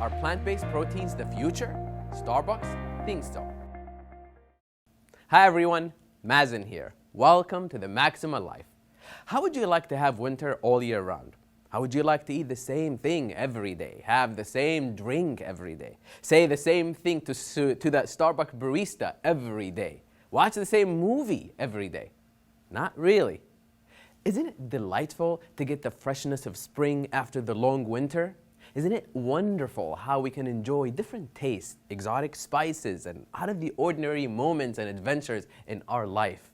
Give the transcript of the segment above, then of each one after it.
Are plant-based proteins the future? Starbucks thinks so. Hi everyone, Mazen here. Welcome to the Maxima Life. How would you like to have winter all year round? How would you like to eat the same thing every day, have the same drink every day, say the same thing to that Starbucks barista every day, watch the same movie every day? Not really. Isn't it delightful to get the freshness of spring after the long winter? Isn't it wonderful how we can enjoy different tastes, exotic spices, and out-of-the-ordinary moments and adventures in our life?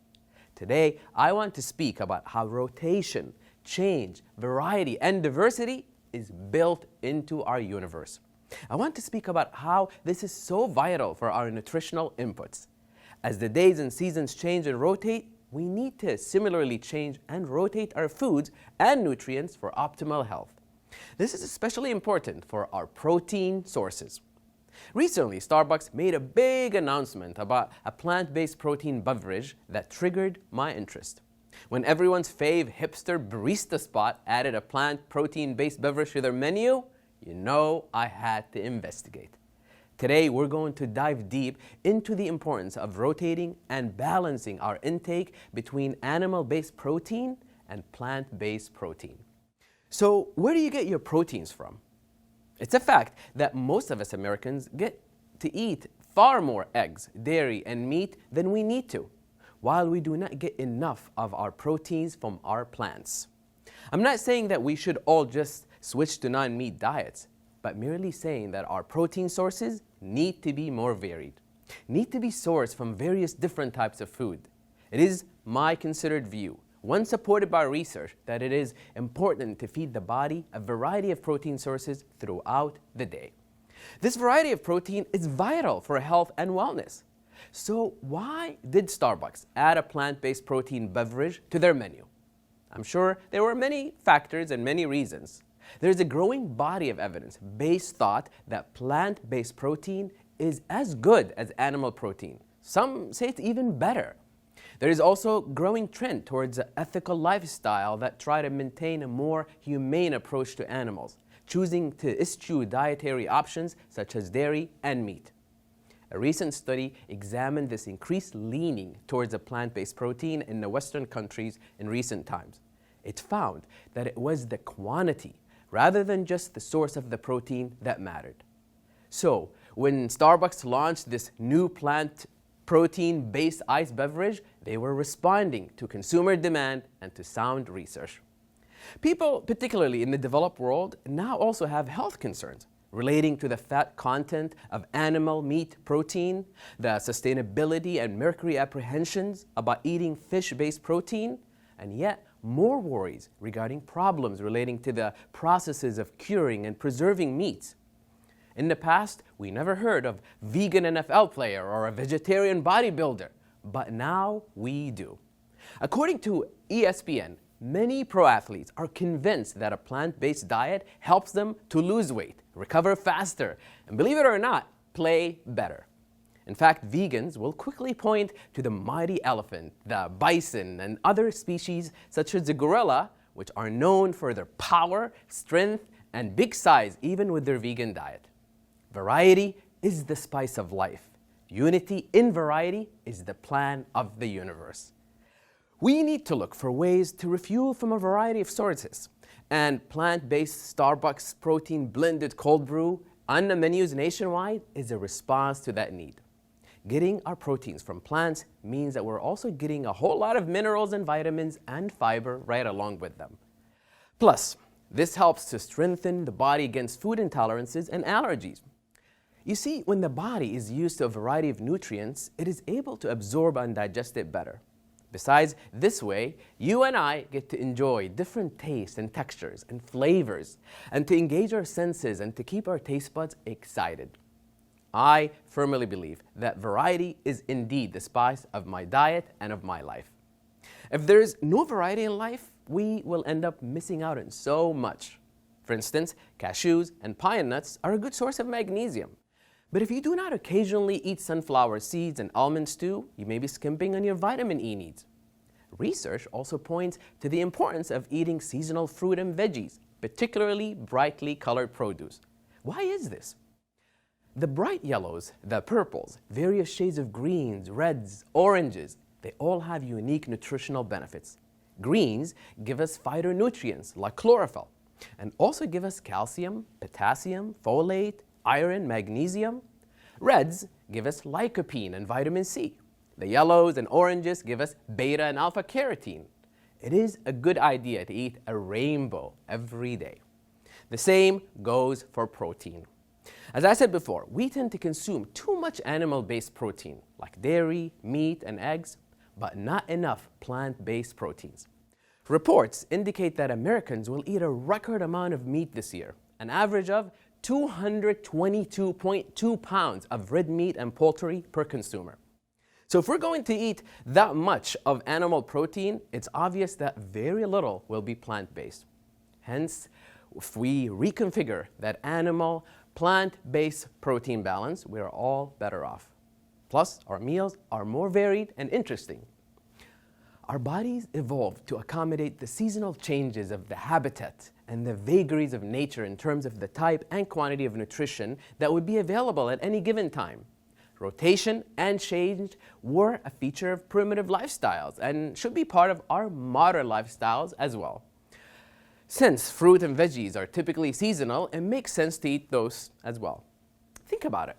Today, I want to speak about how rotation, change, variety, and diversity is built into our universe. I want to speak about how this is so vital for our nutritional inputs. As the days and seasons change and rotate, we need to similarly change and rotate our foods and nutrients for optimal health. This is especially important for our protein sources. Recently, Starbucks made a big announcement about a plant-based protein beverage that triggered my interest. When everyone's fave hipster barista spot added a plant protein-based beverage to their menu, you know I had to investigate. Today, we're going to dive deep into the importance of rotating and balancing our intake between animal-based protein and plant-based protein. So, where do you get your proteins from? It's a fact that most of us Americans get to eat far more eggs, dairy, and meat than we need to, while we do not get enough of our proteins from our plants. I'm not saying that we should all just switch to non-meat diets, but merely saying that our protein sources need to be more varied, need to be sourced from various different types of food. It is my considered view, one supported by research, that it is important to feed the body a variety of protein sources throughout the day. This variety of protein is vital for health and wellness. So why did Starbucks add a plant-based protein beverage to their menu? I'm sure there were many factors and many reasons. There's a growing body of evidence-based thought that plant-based protein is as good as animal protein. Some say it's even better. There is also a growing trend towards an ethical lifestyle that try to maintain a more humane approach to animals, choosing to eschew dietary options such as dairy and meat. A recent study examined this increased leaning towards a plant-based protein in the Western countries in recent times. It found that it was the quantity rather than just the source of the protein that mattered. So, when Starbucks launched this new plant protein-based iced beverage, they were responding to consumer demand and to sound research. People, particularly in the developed world, now also have health concerns relating to the fat content of animal meat protein, the sustainability and mercury apprehensions about eating fish-based protein, and yet more worries regarding problems relating to the processes of curing and preserving meats. In the past, we never heard of vegan NFL player or a vegetarian bodybuilder, but now we do. According to ESPN, many pro athletes are convinced that a plant-based diet helps them to lose weight, recover faster, and believe it or not, play better. In fact, vegans will quickly point to the mighty elephant, the bison, and other species such as the gorilla, which are known for their power, strength, and big size even with their vegan diet. Variety is the spice of life. Unity in variety is the plan of the universe. We need to look for ways to refuel from a variety of sources, and plant-based Starbucks protein blended cold brew on the menus nationwide is a response to that need. Getting our proteins from plants means that we're also getting a whole lot of minerals and vitamins and fiber right along with them. Plus, this helps to strengthen the body against food intolerances and allergies. You see, when the body is used to a variety of nutrients, it is able to absorb and digest it better. Besides, this way, you and I get to enjoy different tastes and textures and flavors, and to engage our senses and to keep our taste buds excited. I firmly believe that variety is indeed the spice of my diet and of my life. If there is no variety in life, we will end up missing out on so much. For instance, cashews and pine nuts are a good source of magnesium. But if you do not occasionally eat sunflower seeds and almonds too, you may be skimping on your vitamin E needs. Research also points to the importance of eating seasonal fruit and veggies, particularly brightly colored produce, Why is this? The bright yellows, the purples, various shades of greens, reds, oranges, they all have unique nutritional benefits. Greens give us phytonutrients like chlorophyll and also give us calcium, potassium, folate, iron, magnesium. Reds give us lycopene and vitamin C. The yellows and oranges give us beta and alpha carotene. It is a good idea to eat a rainbow every day. The same goes for protein. As I said before, we tend to consume too much animal-based protein, like dairy, meat, and eggs, but not enough plant-based proteins. Reports indicate that Americans will eat a record amount of meat this year, an average of 222.2 pounds of red meat and poultry per consumer. So if we're going to eat that much of animal protein, it's obvious that very little will be plant-based. Hence, if we reconfigure that animal plant-based protein balance, we are all better off. Plus, our meals are more varied and interesting. Our bodies evolved to accommodate the seasonal changes of the habitat and the vagaries of nature in terms of the type and quantity of nutrition that would be available at any given time. Rotation and change were a feature of primitive lifestyles and should be part of our modern lifestyles as well. Since fruit and veggies are typically seasonal, it makes sense to eat those as well. Think about it.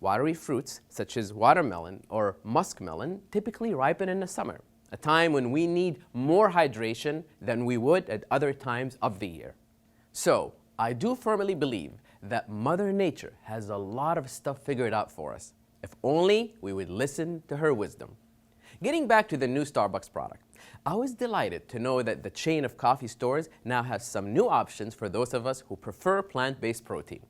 Watery fruits such as watermelon or muskmelon typically ripen in the summer, a time when we need more hydration than we would at other times of the year. So, I do firmly believe that Mother Nature has a lot of stuff figured out for us, if only we would listen to her wisdom. Getting back to the new Starbucks product, I was delighted to know that the chain of coffee stores now has some new options for those of us who prefer plant-based protein.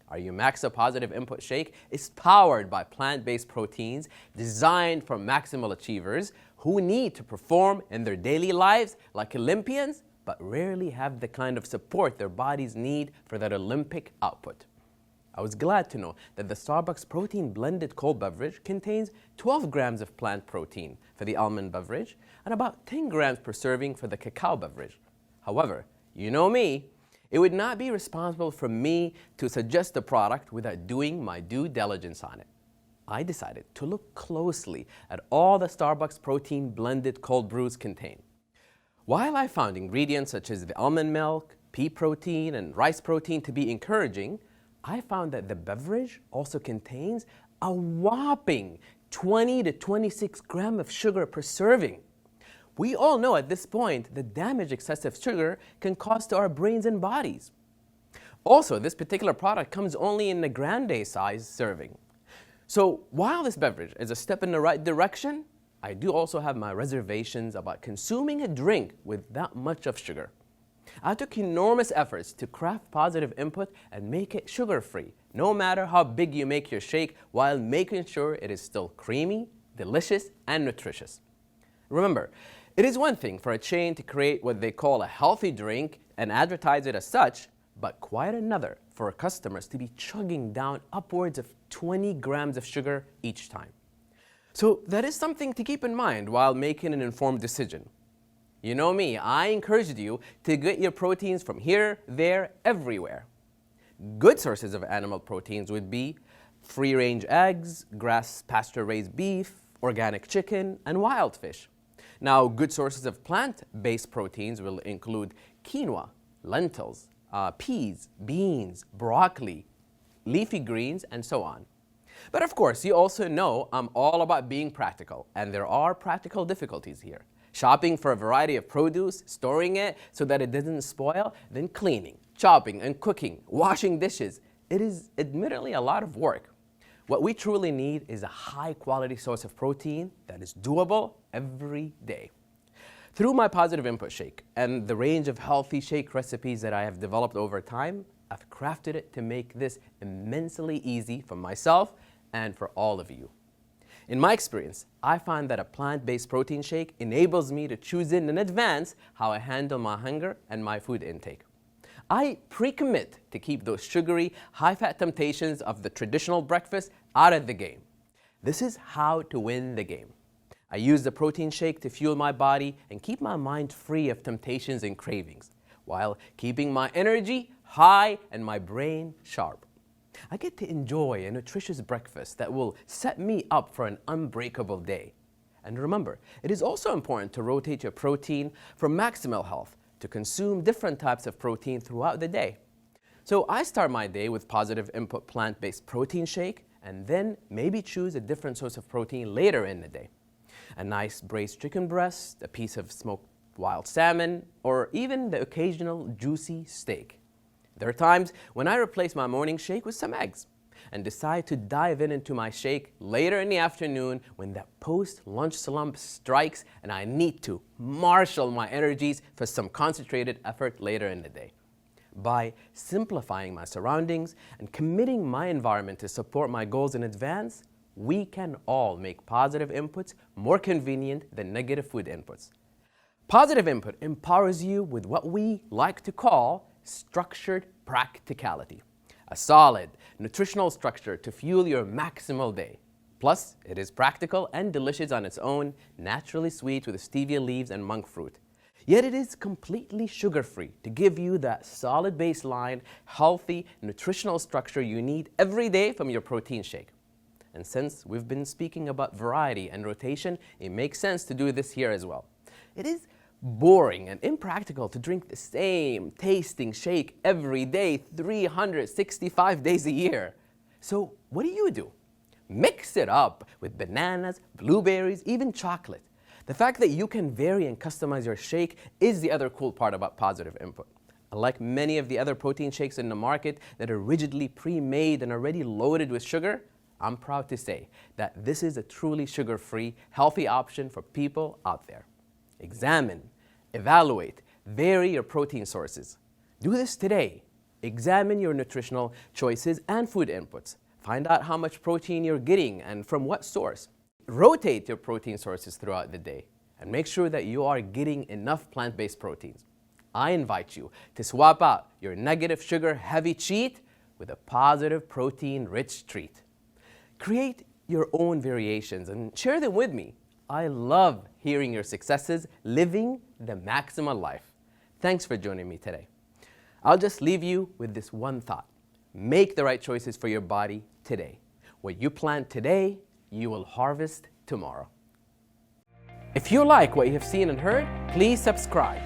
Our YOUMAXA Positive Input Shake is powered by plant-based proteins designed for maximal achievers who need to perform in their daily lives like Olympians, but rarely have the kind of support their bodies need for that Olympic output. I was glad to know that the Starbucks Protein Blended Cold Beverage contains 12 grams of plant protein for the almond beverage and about 10 grams per serving for the cacao beverage. However, you know me, it would not be responsible for me to suggest a product without doing my due diligence on it. I decided to look closely at all the Starbucks Protein Blended Cold Brews contain. While I found ingredients such as the almond milk, pea protein, and rice protein to be encouraging, I found that the beverage also contains a whopping 20 to 26 grams of sugar per serving. We all know at this point the damage excessive sugar can cause to our brains and bodies. Also, this particular product comes only in the grande size serving. So while this beverage is a step in the right direction, I do also have my reservations about consuming a drink with that much of sugar. I took enormous efforts to craft positive input and make it sugar-free, no matter how big you make your shake, while making sure it is still creamy, delicious, and nutritious. Remember, it is one thing for a chain to create what they call a healthy drink and advertise it as such, but quite another for customers to be chugging down upwards of 20 grams of sugar each time. So that is something to keep in mind while making an informed decision. You know me, I encouraged you to get your proteins from here, there, everywhere. Good sources of animal proteins would be free-range eggs, grass pasture-raised beef, organic chicken, and wild fish. Now, good sources of plant-based proteins will include quinoa, lentils, peas, beans, broccoli, leafy greens, and so on. But of course, you also know I'm all about being practical, and there are practical difficulties here. Shopping for a variety of produce, storing it so that it doesn't spoil, then cleaning, chopping and cooking, washing dishes. It is admittedly a lot of work. What we truly need is a high-quality source of protein that is doable every day. Through my Positive Input Shake and the range of healthy shake recipes that I have developed over time, I've crafted it to make this immensely easy for myself and for all of you. In my experience, I find that a plant-based protein shake enables me to choose in advance how I handle my hunger and my food intake. I pre-commit to keep those sugary, high-fat temptations of the traditional breakfast out of the game. This is how to win the game. I use the protein shake to fuel my body and keep my mind free of temptations and cravings, while keeping my energy high and my brain sharp. I get to enjoy a nutritious breakfast that will set me up for an unbreakable day. And remember, it is also important to rotate your protein for maximal health, to consume different types of protein throughout the day. So I start my day with positive input plant-based protein shake, and then maybe choose a different source of protein later in the day. A nice braised chicken breast, a piece of smoked wild salmon, or even the occasional juicy steak. There are times when I replace my morning shake with some eggs and decide to dive into my shake later in the afternoon when that post-lunch slump strikes and I need to marshal my energies for some concentrated effort later in the day. By simplifying my surroundings and committing my environment to support my goals in advance, we can all make positive inputs more convenient than negative food inputs. Positive input empowers you with what we like to call structured practicality, a solid, nutritional structure to fuel your maximal day. Plus, it is practical and delicious on its own, naturally sweet with stevia leaves and monk fruit. Yet it is completely sugar-free to give you that solid baseline, healthy, nutritional structure you need every day from your protein shake. And since we've been speaking about variety and rotation, it makes sense to do this here as well. It is boring and impractical to drink the same tasting shake every day, 365 days a year. So what do? Mix it up with bananas, blueberries, even chocolate. The fact that you can vary and customize your shake is the other cool part about positive input. Unlike many of the other protein shakes in the market that are rigidly pre-made and already loaded with sugar, I'm proud to say that this is a truly sugar-free, healthy option for people out there. Examine, evaluate, vary your protein sources. Do this today. Examine your nutritional choices and food inputs. Find out how much protein you're getting and from what source. Rotate your protein sources throughout the day and make sure that you are getting enough plant-based proteins. I invite you to swap out your negative sugar-heavy cheat with a positive protein-rich treat. Create your own variations and share them with me. I love hearing your successes living the maximal life. Thanks for joining me today. I'll just leave you with this one thought. Make the right choices for your body today. What you plant today, you will harvest tomorrow. If you like what you have seen and heard, please subscribe.